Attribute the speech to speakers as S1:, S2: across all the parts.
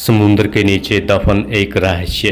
S1: समुद्र के नीचे दफन एक रहस्य।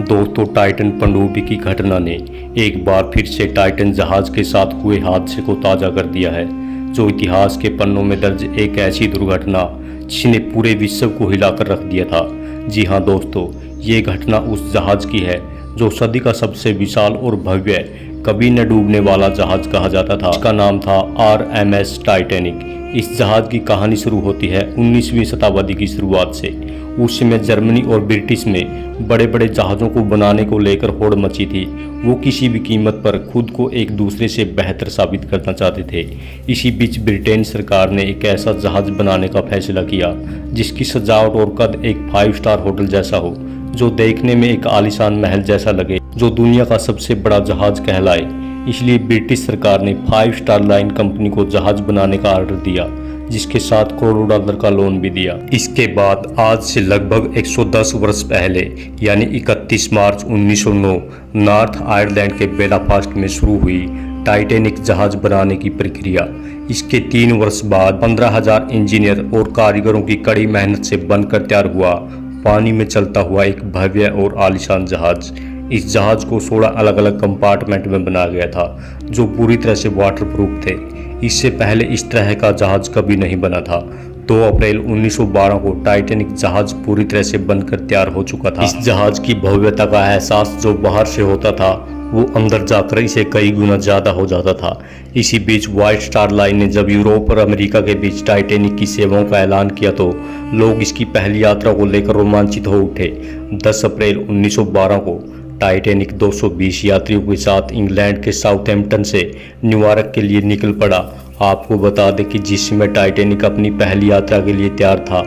S1: दोस्तों, टाइटन पनडुब्बी की घटना ने एक बार फिर से टाइटन जहाज के साथ हुए हादसे को ताज़ा कर दिया है, जो इतिहास के पन्नों में दर्ज एक ऐसी दुर्घटना जिसने पूरे विश्व को हिलाकर रख दिया था। जी हाँ दोस्तों, ये घटना उस जहाज की है जो सदी का सबसे विशाल और भव्य, कभी न डूबने वाला जहाज कहा जाता था। इसका नाम था RMS टाइटैनिक। इस जहाज की कहानी शुरू होती है 19वीं शताब्दी की शुरुआत से। उस समय जर्मनी और ब्रिटिश में बड़े बड़े जहाज़ों को बनाने को लेकर होड़ मची थी। वो किसी भी कीमत पर खुद को एक दूसरे से बेहतर साबित करना चाहते थे। इसी बीच ब्रिटेन सरकार ने एक ऐसा जहाज़ बनाने का फैसला किया जिसकी सजावट और कद एक 5 स्टार होटल जैसा हो, जो देखने में एक आलीशान महल जैसा लगे, जो दुनिया का सबसे बड़ा जहाज कहलाए। इसलिए ब्रिटिश सरकार ने 5 स्टार लाइन कंपनी को जहाज बनाने का ऑर्डर दिया, जिसके साथ करोड़ों डॉलर का लोन भी दिया। इसके बाद आज से लगभग 110 वर्ष पहले यानी 31 मार्च 1909 नॉर्थ आयरलैंड के बेलाफास्ट में शुरू हुई टाइटैनिक जहाज बनाने की प्रक्रिया। इसके 3 वर्ष बाद 15,000 इंजीनियर और कारीगरों की कड़ी मेहनत से बनकर तैयार हुआ पानी में चलता हुआ एक भव्य और आलीशान जहाज। इस जहाज को 16 अलग अलग कंपार्टमेंट में बनाया गया था, जो पूरी तरह से वाटरप्रूफ थे। इससे पहले इस तरह का जहाज कभी नहीं बना था। 2 अप्रैल 1912 को टाइटैनिक जहाज पूरी तरह से बनकर तैयार हो चुका था। इस जहाज की भव्यता का एहसास जो बाहर से होता था, वो अंदर जाकर इसे कई गुना ज़्यादा हो जाता था। इसी बीच व्हाइट स्टार लाइन ने जब यूरोप और अमेरिका के बीच टाइटैनिक की सेवाओं का ऐलान किया तो लोग इसकी पहली यात्रा को लेकर रोमांचित हो उठे। 10 अप्रैल 1912 को टाइटैनिक 220 यात्रियों के साथ इंग्लैंड के साउथहैम्पटन से न्यूयॉर्क के लिए निकल पड़ा। आपको बता दें कि जिस समय टाइटैनिक अपनी पहली यात्रा के लिए तैयार था,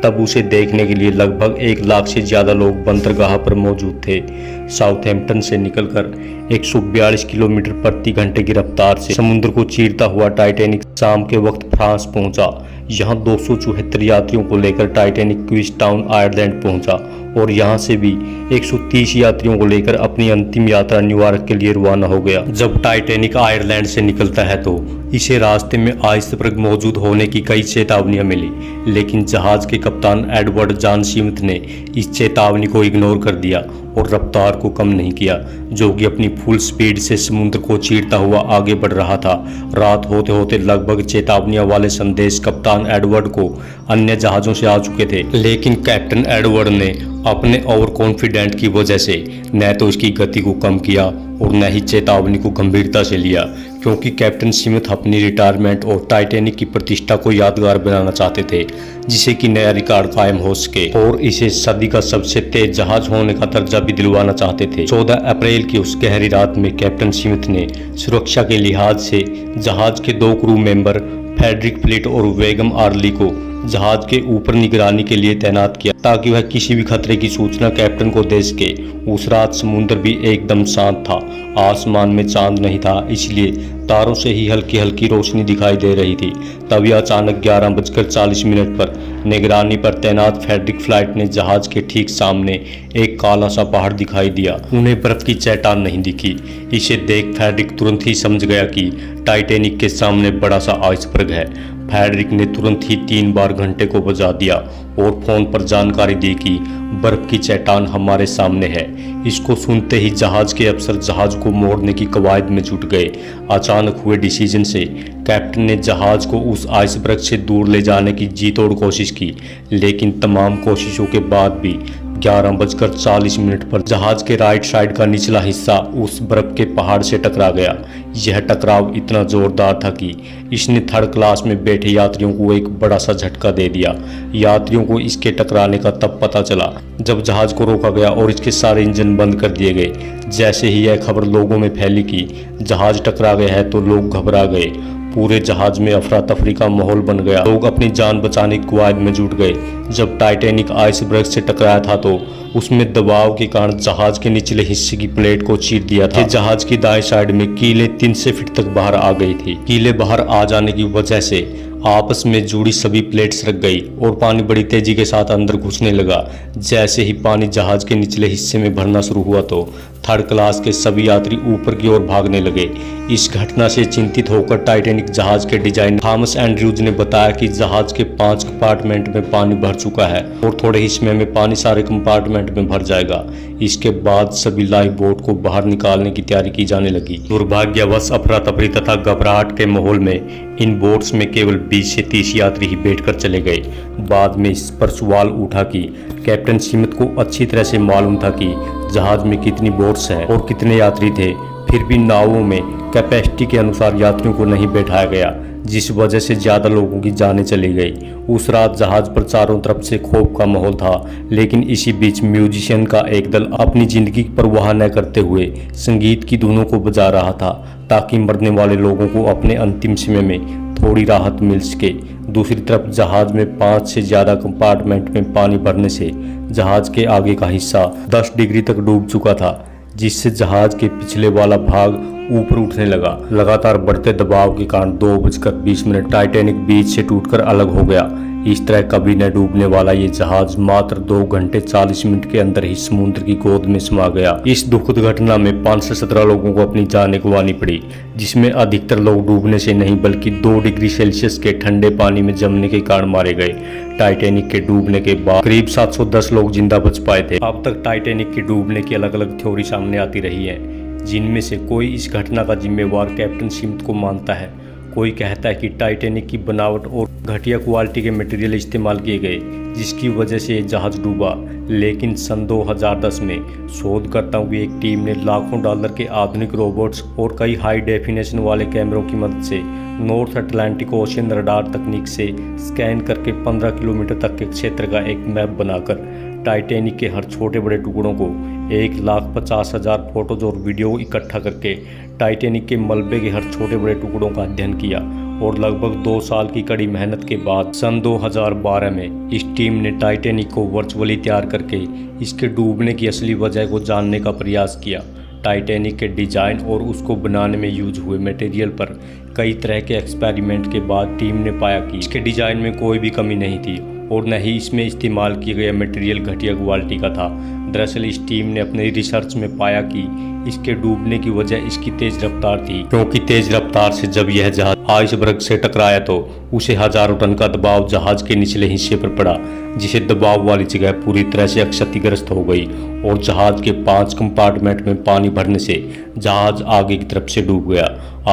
S1: तब उसे देखने के लिए लगभग 1 लाख से ज़्यादा लोग बंदरगाह पर मौजूद थे। साउथहैम्पटन से निकलकर 142 किलोमीटर प्रति घंटे की रफ्तार से समुद्र को चीरता हुआ टाइटैनिक शाम के वक्त फ्रांस पहुंचा। यहाँ 274 यात्रियों को लेकर टाइटैनिक क्वींस टाउन आयरलैंड पहुंचा और यहाँ से भी 130 यात्रियों को लेकर अपनी अंतिम यात्रा न्यूयॉर्क के लिए रवाना हो गया। जब टाइटैनिक आयरलैंड से निकलता है तो इसे रास्ते में आइसबर्ग मौजूद होने की कई चेतावनियां मिली, लेकिन जहाज के कप्तान एडवर्ड जॉन स्मिथ ने इस चेतावनी को इग्नोर कर दिया और रफ्तार को कम नहीं किया, जो कि अपनी फुल स्पीड से समुद्र को चीरता हुआ आगे बढ़ रहा था। रात होते होते लगभग चेतावनियों वाले संदेश कप्तान एडवर्ड को अन्य जहाज़ों से आ चुके थे, लेकिन कैप्टन एडवर्ड ने अपने ओवर कॉन्फिडेंट की वजह से न तो इसकी गति को कम किया और न ही चेतावनी को गंभीरता से लिया, क्योंकि कैप्टन स्मिथ अपनी रिटायरमेंट और टाइटैनिक की प्रतिष्ठा को यादगार बनाना चाहते थे, जिसे कि नया रिकॉर्ड कायम हो सके और इसे सदी का सबसे तेज जहाज होने का दर्जा भी दिलवाना चाहते थे। 14 अप्रैल की उस गहरी रात में कैप्टन स्मिथ ने सुरक्षा के लिहाज से जहाज के 2 क्रू मेंबर फ्रेडरिक फ्लिट और वेगम आर्ली को जहाज के ऊपर निगरानी के लिए तैनात किया, ताकि वह किसी भी खतरे की सूचना कैप्टन को दे सके। उस रात समुद्र भी एकदम शांत था, आसमान में चांद नहीं था, इसलिए तारों से ही हल्की हल्की रोशनी दिखाई दे रही थी। तभी अचानक 11:40 पर निगरानी पर तैनात फ्रेडरिक फ्लाइट ने जहाज के ठीक सामने एक काला सा पहाड़ दिखाई दिया। उन्हें बर्फ की चट्टान नहीं दिखी। इसे देख फ्रेडरिक तुरंत ही समझ गया कि टाइटैनिक के सामने बड़ा सा आइसबर्ग है। फ्रेडरिक ने तुरंत ही 3 बार घंटे को बजा दिया और फोन पर जानकारी दी कि बर्फ की चट्टान हमारे सामने है। इसको सुनते ही जहाज के अफसर जहाज को मोड़ने की कवायद में जुट गए। अचानक हुए डिसीजन से कैप्टन ने जहाज को उस आइसबर्ग से दूर ले जाने की जी तोड़ कोशिश की, लेकिन तमाम कोशिशों के बाद भी 11:40 पर जहाज के राइट साइड का निचला हिस्सा उस बर्फ के पहाड़ से टकरा गया। यह टकराव इतना जोरदार था कि इसने 3rd क्लास में बैठे यात्रियों को एक बड़ा सा झटका दे दिया। यात्रियों को इसके टकराने का तब पता चला जब जहाज को रोका गया और इसके सारे इंजन बंद कर दिए गए। जैसे ही यह खबर लोगों में फैली कि जहाज टकरा गया है तो लोग घबरा गए। पूरे जहाज में अफरा तफरी का माहौल बन गया। लोग अपनी जान बचाने की कवायद में जुट गए। जब टाइटैनिक आइसबर्ग से टकराया था तो उसमें दबाव के कारण जहाज के निचले हिस्से की प्लेट को चीर दिया था। जहाज की दाएं साइड में कीलें 300 फीट तक बाहर आ गई थी। कीलें बाहर आ जाने की वजह से आपस में जुड़ी सभी प्लेट्स रख गई और पानी बड़ी तेजी के साथ अंदर घुसने लगा। जैसे ही पानी जहाज के निचले हिस्से में भरना शुरू हुआ तो थर्ड क्लास के सभी यात्री ऊपर की ओर भागने लगे। इस घटना से चिंतित होकर टाइटैनिक जहाज के डिजाइनर थॉमस एंड्रयूज ने बताया कि जहाज के 5 कंपार्टमेंट में पानी भर चुका है और थोड़े ही समय में पानी सारे कंपार्टमेंट में भर जाएगा। इसके बाद सभी लाइफ बोट को बाहर निकालने की तैयारी की जाने लगी। दुर्भाग्यवश अफरा तफरी तथा घबराहट के माहौल में इन बोट्स में केवल 20 से 30 यात्री ही बैठकर चले गए। बाद में इस पर सवाल उठा कि कैप्टन स्मिथ को अच्छी तरह से मालूम था कि जहाज में कितनी बोट्स हैं और कितने यात्री थे, फिर भी नावों में कैपेसिटी के अनुसार यात्रियों को नहीं बैठाया गया, जिस वजह से ज़्यादा लोगों की जानें चली गई। उस रात जहाज पर चारों तरफ से खौफ का माहौल था, लेकिन इसी बीच म्यूजिशियन का एक दल अपनी जिंदगी की परवाह न करते हुए संगीत की धुनों को बजा रहा था, ताकि मरने वाले लोगों को अपने अंतिम समय में थोड़ी राहत मिल सके। दूसरी तरफ जहाज में 5 से ज़्यादा कंपार्टमेंट में पानी भरने से जहाज के आगे का हिस्सा 10 डिग्री तक डूब चुका था, जिससे जहाज के पिछले वाला भाग ऊपर उठने लगा। लगातार बढ़ते दबाव के कारण 2:20 टाइटैनिक बीच से टूटकर अलग हो गया। इस तरह कभी न डूबने वाला ये जहाज मात्र 2 घंटे 40 मिनट के अंदर ही समुद्र की गोद में समा गया। इस दुखद घटना में 5 से 17 लोगों को अपनी जान गंवानी पड़ी, जिसमें अधिकतर लोग डूबने से नहीं बल्कि 2 डिग्री सेल्सियस के ठंडे पानी में जमने के कारण मारे गए। टाइटैनिक के डूबने के बाद करीब 710 लोग जिंदा बच पाए थे। अब तक टाइटैनिक के डूबने की अलग अलग थ्योरी सामने आती रही है, जिनमें से कोई इस घटना का जिम्मेवार कैप्टन स्मिथ को मानता है। कोई कहता है कि टाइटैनिक की बनावट और घटिया क्वालिटी के मटेरियल इस्तेमाल किए गए, जिसकी वजह से ये जहाज डूबा। लेकिन सन 2010 में शोधकर्ताओं की एक टीम ने लाखों डॉलर के आधुनिक रोबोट्स और कई हाई डेफिनेशन वाले कैमरों की मदद से नॉर्थ अटलांटिक ओशियन रडार तकनीक से स्कैन करके 15 किलोमीटर तक के क्षेत्र का एक मैप बनाकर टाइटैनिक के हर छोटे बड़े टुकड़ों को 1,50,000 फोटोज और वीडियो इकट्ठा करके टाइटैनिक के मलबे के हर छोटे बड़े टुकड़ों का अध्ययन किया। और लगभग 2 साल की कड़ी मेहनत के बाद सन 2012 में इस टीम ने टाइटैनिक को वर्चुअली तैयार करके इसके डूबने की असली वजह को जानने का प्रयास किया। टाइटैनिक के डिजाइन और उसको बनाने में यूज हुए मटेरियल पर कई तरह के एक्सपेरिमेंट के बाद टीम ने पाया कि इसके डिजाइन में कोई भी कमी नहीं थी और न ही इसमें इस्तेमाल किया गया मटेरियल घटिया क्वालिटी का था। दरअसल इस टीम ने अपनी रिसर्च में पाया कि इसके डूबने की वजह इसकी तेज रफ्तार थी, क्योंकि तेज रफ्तार से जब यह जहाज आइसबर्ग से टकराया तो उसे हजारों टन का दबाव जहाज के निचले हिस्से पर पड़ा, जिसे दबाव वाली जगह पूरी तरह से क्षतिग्रस्त हो गई और जहाज के 5 कंपार्टमेंट में पानी भरने से जहाज आगे की तरफ से डूब गया।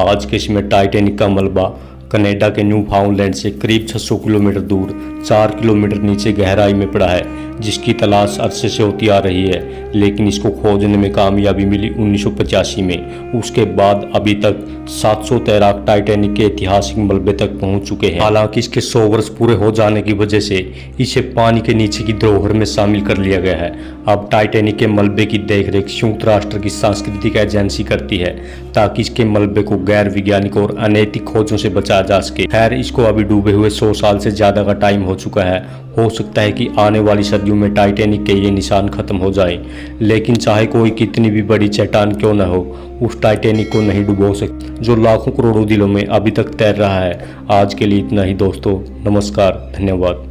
S1: आज के समय टाइटैनिक का मलबा कनाडा के न्यूफाउंडलैंड से करीब 600 किलोमीटर दूर 4 किलोमीटर नीचे गहराई में पड़ा है, जिसकी तलाश अरसे से होती आ रही है, लेकिन इसको खोजने में कामयाबी मिली 1985 में। उसके बाद अभी तक 700 तैराक टाइटैनिक के ऐतिहासिक मलबे तक पहुंच चुके हैं। हालांकि इसके 100 वर्ष पूरे हो जाने की वजह से इसे पानी के नीचे की धरोहर में शामिल कर लिया गया है। अब टाइटैनिक के मलबे की देखरेख संयुक्त राष्ट्र की सांस्कृतिक एजेंसी करती है, ताकि इसके मलबे को गैर वैज्ञानिक और अनैतिक खोजों से बचाया जा सके। खैर, इसको अभी डूबे हुए 100 साल से ज्यादा का टाइम हो चुका है। हो सकता है कि आने वाली सदियों में टाइटैनिक के ये निशान खत्म हो जाएं, लेकिन चाहे कोई कितनी भी बड़ी चट्टान क्यों न हो, उस टाइटैनिक को नहीं डुबो सकती जो लाखों करोड़ों दिलों में अभी तक तैर रहा है। आज के लिए इतना ही दोस्तों, नमस्कार, धन्यवाद।